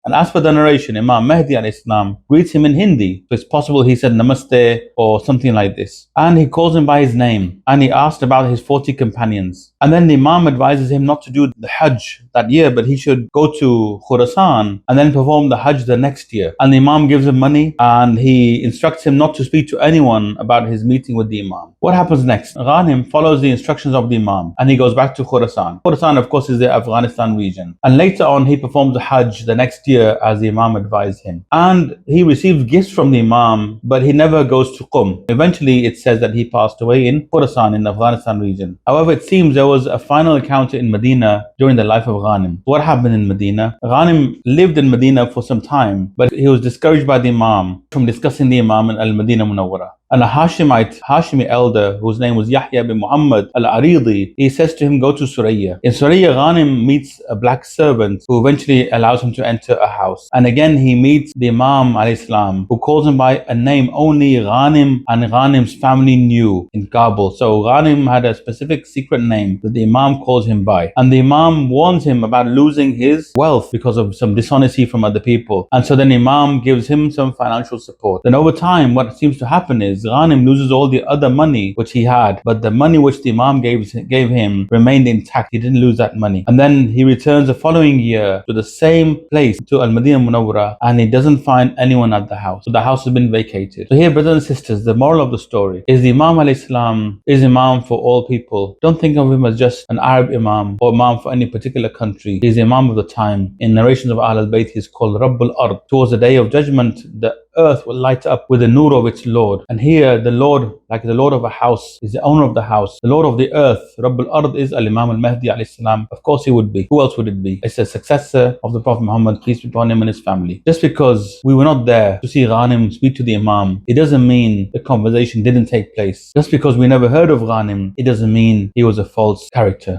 And as per the narration, Imam Mahdi al-Islam greets him in Hindi. So it's possible he said Namaste or something like this. And he calls him by his name. And he asked about his 40 companions. And then the Imam advises him not to do the Hajj that year, but he should go to Khurasan and then perform the Hajj the next year. And the Imam gives him money and he instructs him not to speak to anyone about his meeting with the Imam. What happens next? Ghanim follows the instructions of the Imam and he goes back to Khurasan. Khurasan, of course, is the Afghanistan region. And later on, he performs the Hajj the next year as the Imam advised him. And he receives gifts from the Imam, but he never goes to Qum. Eventually, it says that he passed away in Khurasan in the Afghanistan region. However, it seems there was a final encounter in Medina during the life of Ghanim. What happened in Medina? Ghanim lived in Medina for some time, but he was discouraged by the Imam from discussing the Imam in al-Madinah Munawwarah. And a Hashimi elder, whose name was Yahya bin Muhammad al-Aridi, he says to him, go to Surayya. In Surayya, Ghanim meets a black servant who eventually allows him to enter a house. And again, he meets the Imam al-Islam, who calls him by a name only Ghanim and Ghanim's family knew in Kabul. So Ghanim had a specific secret name that the Imam calls him by. And the Imam warns him about losing his wealth because of some dishonesty from other people. And so then Imam gives him some financial support. Then over time, what seems to happen is Ghanim loses all the other money which he had, but the money which the Imam gave him remained intact. He didn't lose that money. And then he returns the following year to the same place, to al-Madinah Munawwarah, and he doesn't find anyone at the house. So the house has been vacated. So here, brothers and sisters, the moral of the story is the Imam al-Islam is Imam for all people. Don't think of him as just an Arab Imam or Imam for any particular country. He is Imam of the time. In narrations of Ahlulbayt, he is called Rabb al-Ard. Towards the day of judgment, the earth will light up with the nur of its Lord. And here the Lord, like the Lord of a house, is the owner of the house. The Lord of the earth, Rabb al-Ard, is al-Imam al-Mahdi alayhi salam. Of course he would be. Who else would it be? It's a successor of the Prophet Muhammad, peace be upon him and his family. Just because we were not there to see Ghanim speak to the Imam, it doesn't mean the conversation didn't take place. Just because we never heard of Ghanim, it doesn't mean he was a false character.